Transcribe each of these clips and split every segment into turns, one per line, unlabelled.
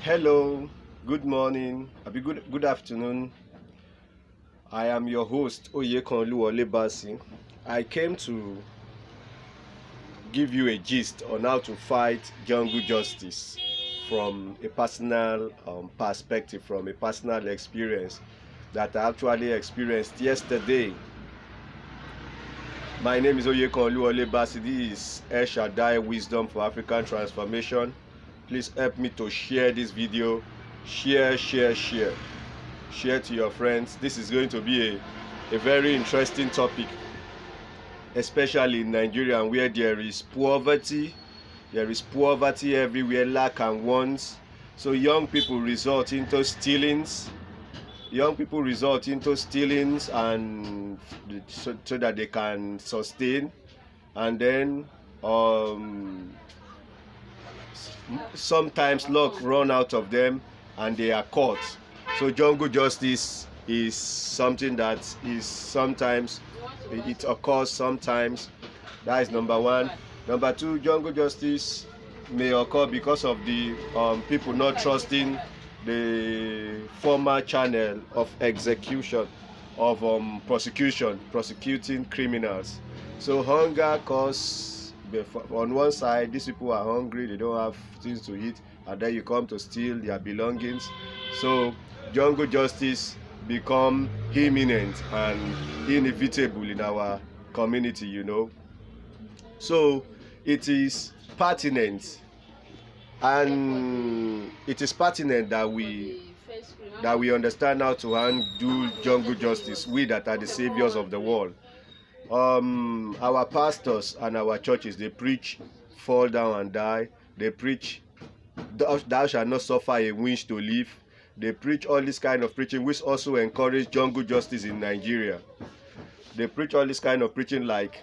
Hello, good morning, good afternoon. I am your host Oyekanlu Olebasi. I came to give you a gist on how to fight jungle justice from a personal perspective, from a personal experience that I actually experienced yesterday. My name is Oyekanlu Olebasi. This is El Shaddai Wisdom for African Transformation. Please help me to share this video. Share to your friends. This is going to be a very interesting topic, especially in Nigeria where there is poverty everywhere, lack and want. So young people resort into stealings and so that they can sustain, and then sometimes luck run out of them and they are caught. So jungle justice is something that is sometimes it occurs sometimes. That is number one. Number two, jungle justice may occur because of the people not trusting the former channel of execution of prosecuting criminals. So hunger cause, on one side these people are hungry, they don't have things to eat, and then you come to steal their belongings. So jungle justice become imminent and inevitable in our community. So it is pertinent that we understand how to handle jungle justice, we that are the saviors of the world. Our pastors and our churches, they preach fall down and die. They preach thou shalt not suffer a winch to live. They preach all this kind of preaching, which also encourage jungle justice in Nigeria. They preach all this kind of preaching like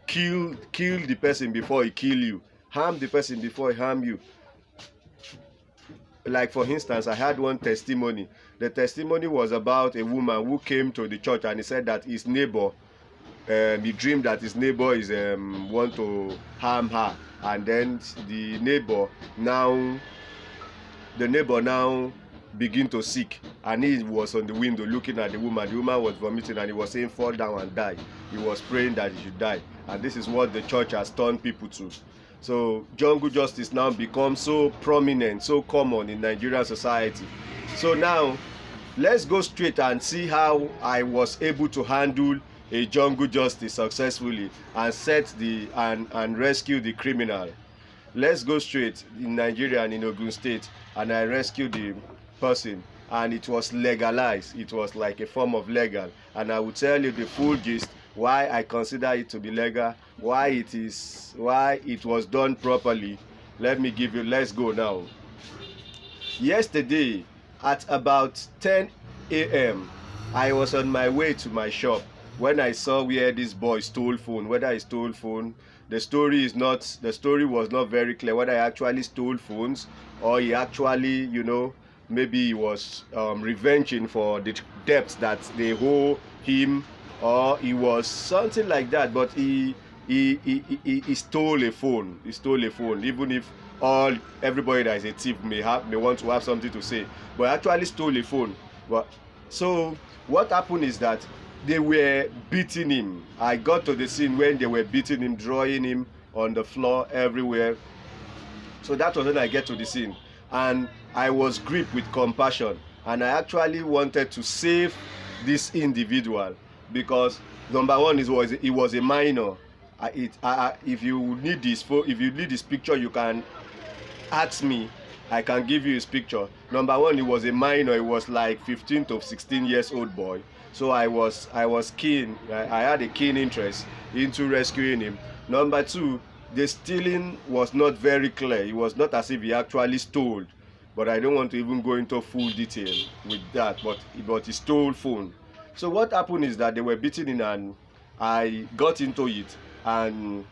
kill the person before he kill you, harm the person before he harm you. Like for instance, I had one testimony. The testimony was about a woman who came to the church, and he said that his neighbor, he dreamed that his neighbor is want to harm her, and then the neighbor now begin to sick, and he was on the window looking at the woman. The woman was vomiting and he was saying fall down and die. He was praying that he should die, and this is what the church has turned people to. So jungle justice now becomes so prominent, so common in Nigerian society. So now let's go straight and see how I was able to handle a jungle justice successfully and rescue the criminal. Let's go straight. In Nigeria and in Ogun State, and I rescued the person, and it was legalized. It was like a form of legal, and I will tell you the full gist why I consider it to be legal, why it was done properly. Let's go now. Yesterday at about 10 a.m. I was on my way to my shop when I saw where this boy stole phone. Whether he stole phone, the story was not very clear whether he actually stole phones or he actually, maybe he was revenging for the debts that they owe him, or he was something like that. But he stole a phone. He stole a phone, even if everybody that is a thief may want to have something to say, but actually stole a phone. But so what happened is that they were beating him. I got to the scene when they were beating him, drawing him on the floor everywhere. So that was when I get to the scene, and I was gripped with compassion, and I actually wanted to save this individual because number one, he was a minor. If you need this picture, you can ask me. I can give you his picture. Number one, he was a minor. He was like 15 to 16 years old boy. So I was keen. I had a keen interest into rescuing him. Number two, the stealing was not very clear. It was not as if he actually stole, but I don't want to even go into full detail with that. But he stole phone. So what happened is that they were beating him, and I got into it, and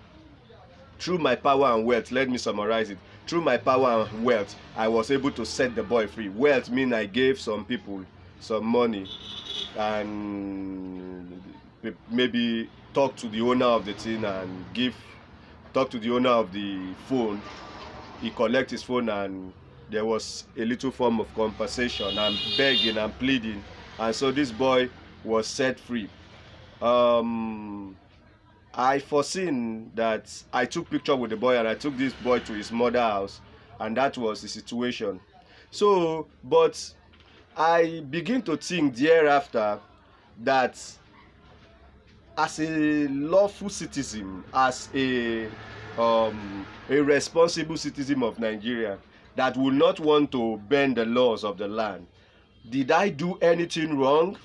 through my power and wealth, let me summarize it. Through my power and wealth, I was able to set the boy free. Wealth means I gave some people some money, and maybe talk to the owner of the thing and talk to the owner of the phone. He collect his phone and there was a little form of compensation and begging and pleading, and so this boy was set free. I foreseen that I took picture with the boy and I took this boy to his mother house, and that was the situation. So, but I begin to think thereafter that as a lawful citizen, as a responsible citizen of Nigeria that will not want to bend the laws of the land, did I do anything wrong?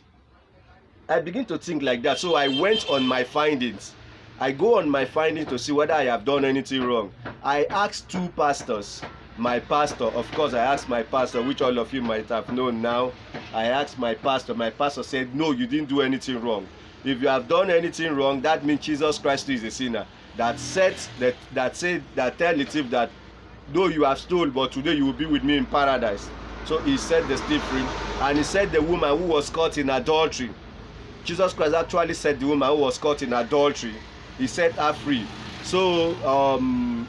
I begin to think like that. So I went on my findings. I go on my findings to see whether I have done anything wrong. I asked two pastors. My pastor, of course, I asked my pastor, which all of you might have known now. I asked my pastor. My pastor said, no, you didn't do anything wrong. If you have done anything wrong, that means Jesus Christ is a sinner. That said, that tell the thief that though you have stolen, but today you will be with me in paradise. So he set the thief free, and he set the woman who was caught in adultery. Jesus Christ actually set the woman who was caught in adultery. He set her free. So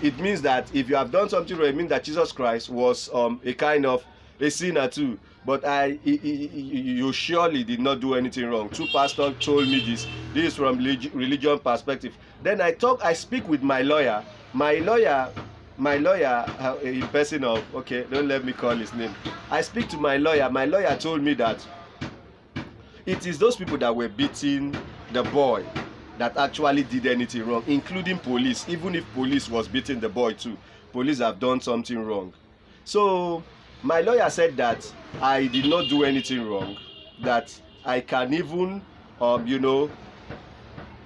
it means that if you have done something wrong, it means that Jesus Christ was a kind of a sinner too. But you surely did not do anything wrong. Two pastors told me this. This is from religion perspective. Then I speak with my lawyer. My lawyer, a person of, okay, don't let me call his name. I speak to my lawyer. My lawyer told me that it is those people that were beating the boy that actually did anything wrong, including police. Even if police was beating the boy too, police have done something wrong. So my lawyer said that I did not do anything wrong, that I can even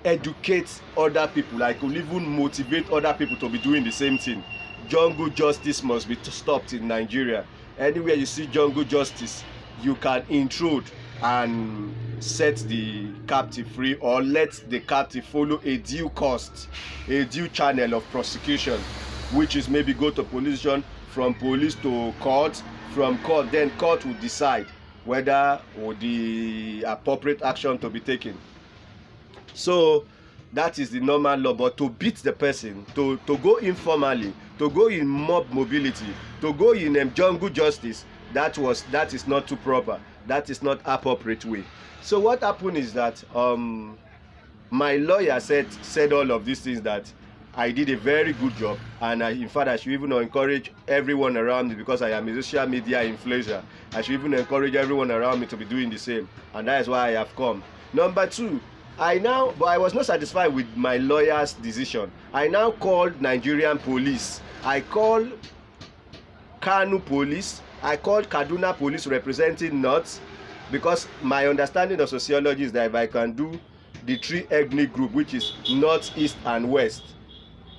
educate other people. I could even motivate other people to be doing the same thing. Jungle justice must be stopped in Nigeria. Anywhere you see jungle justice, you can intrude and set the captive free, or let the captive follow a due cost, a due channel of prosecution, which is maybe go to police station, from police to court, from court then court will decide whether the appropriate action to be taken. So that is the normal law. But to beat the person, to go informally, to go in mob mobility, to go in jungle justice, that is not too proper. That is not appropriate way. So what happened is that my lawyer said all of these things, that I did a very good job, and in fact I should even encourage everyone around me, because I am a social media influencer. I should even encourage everyone around me to be doing the same, and that is why I have come. Number two, but I was not satisfied with my lawyer's decision. I now called Nigerian police. I called Kano police. I called Kaduna police representing North, because my understanding of sociology is that if I can do the three ethnic group, which is North, East and West,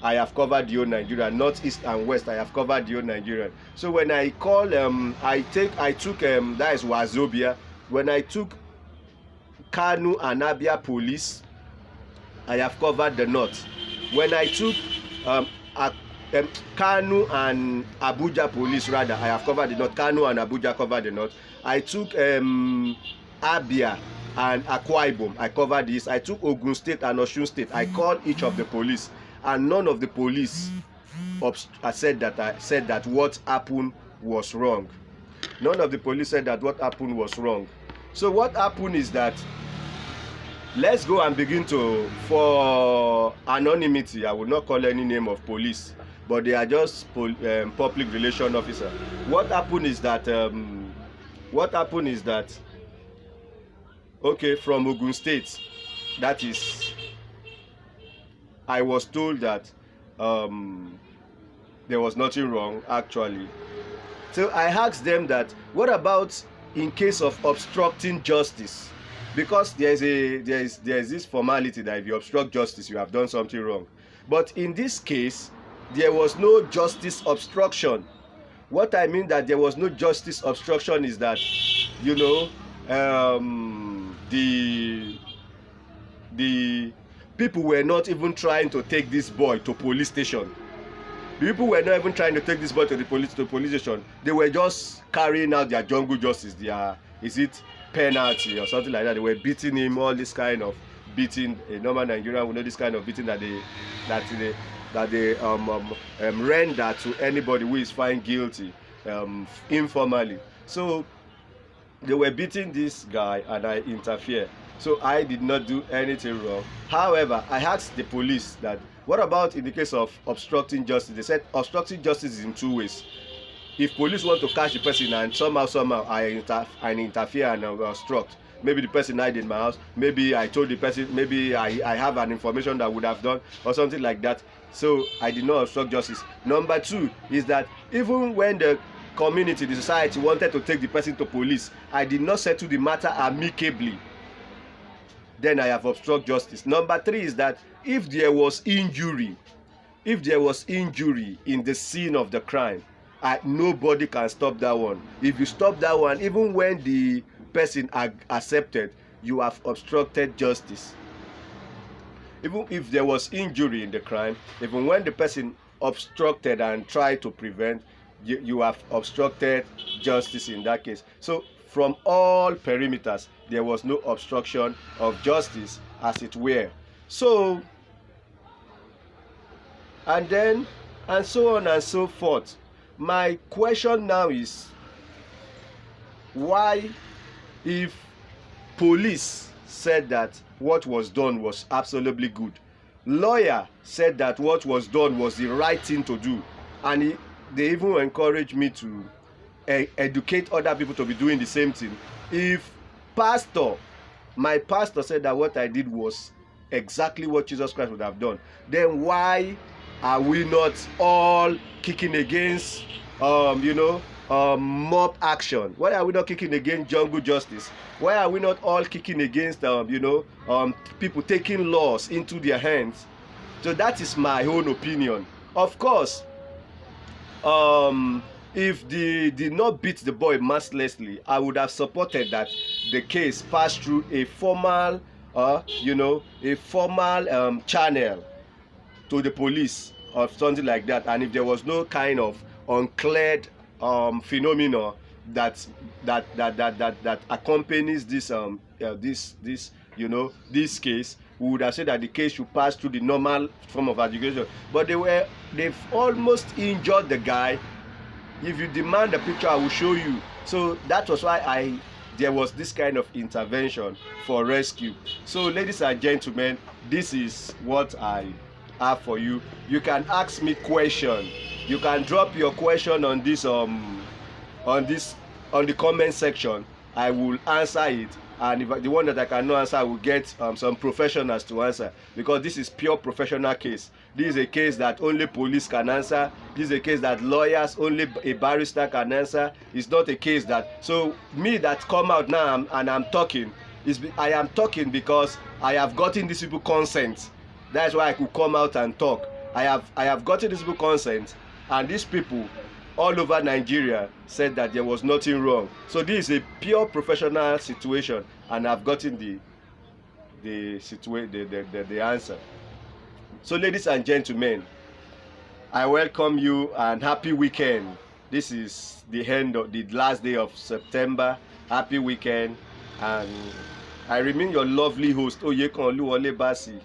I have covered the whole Nigeria. North, East and West, I have covered the whole Nigeria. So when I call I took that is Wazobia. When I took Kano and Abia police, I have covered the North. When I took Kano and Abuja police, rather, I have covered the North. Kano and Abuja covered the North. I took Abia and Akwa Ibom, I covered this. I took Ogun State and Osun State. I called each of the police, and none of the police said that what happened was wrong. None of the police said that what happened was wrong. So what happened is that, let's go and begin to, for anonymity, I will not call any name of police, but they are just public relation officer. What happened is that okay, from Ogun State, that is, I was told that there was nothing wrong actually. So I asked them that, what about in case of obstructing justice? Because there is this formality that if you obstruct justice, you have done something wrong. But in this case, there was no justice obstruction. What I mean that there was no justice obstruction is that, the people were not even trying to take this boy to police station. People were not even trying to take this boy to the police station. They were just carrying out their jungle justice, is it penalty or something like that. They were beating him, all this kind of beating. A normal Nigerian would know this kind of beating that they render to anybody who is found guilty informally. So they were beating this guy and I interfered. So I did not do anything wrong. However, I asked the police that, what about in the case of obstructing justice? They said obstructing justice is in two ways. If police want to catch the person and somehow I interfere and obstruct, maybe the person died in my house, maybe I told the person, maybe I have an information that would have done or something like that. So I did not obstruct justice. Number two is that even when the community, the society wanted to take the person to police, I did not settle the matter amicably, then I have obstruct justice. Number three is that if there was injury in the scene of the crime, nobody can stop that one. If you stop that one, even when the person accepted, you have obstructed justice. Even if there was injury in the crime, even when the person obstructed and tried to prevent, you have obstructed justice in that case. So from all perimeters, there was no obstruction of justice, as it were. So, and so on and so forth. My question now is, why, if police said that what was done was absolutely good, lawyer said that what was done was the right thing to do, and they even encouraged me to educate other people to be doing the same thing. If my pastor said that what I did was exactly what Jesus Christ would have done, then why are we not all kicking against mob action? Why are we not kicking against jungle justice? Why are we not all kicking against people taking laws into their hands? So that is my own opinion. Of course, if they did not beat the boy mercilessly, I would have supported that the case passed through a formal channel to the police or something like that. And if there was no kind of uncleared phenomena that accompanies this case, we would have said that the case should pass through the normal form of education. But they've almost injured the guy. If you demand a picture, I will show you. So that was why there was this kind of intervention for rescue. So ladies and gentlemen, this is what I have for you. You can ask me question. You can drop your question on the comment section. I will answer it, and if the one that I cannot answer, I will get some professionals to answer, because this is pure professional case. This is a case that only police can answer. This is a case that lawyers, only a barrister can answer. It's not a case that, so me that come out now and I'm talking, I am talking because I have gotten these people consent. That's why I could come out and talk. I have gotten these people consent, and these people all over Nigeria said that there was nothing wrong. So this is a pure professional situation, and I've gotten the answer. So ladies and gentlemen, I welcome you and happy weekend. This is the end of the last day of September. Happy weekend, and I remain your lovely host, Oyekan Oluwole Basi.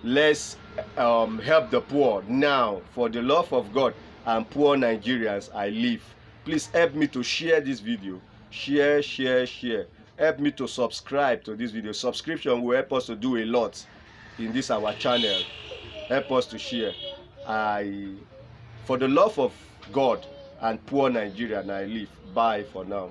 Let's help the poor now, for the love of God and poor Nigerians I live. Please help me to share this video. Share. Help me to subscribe to this video. Subscription will help us to do a lot in this our channel. Help us to share. For the love of God and poor Nigerian I live. Bye for now.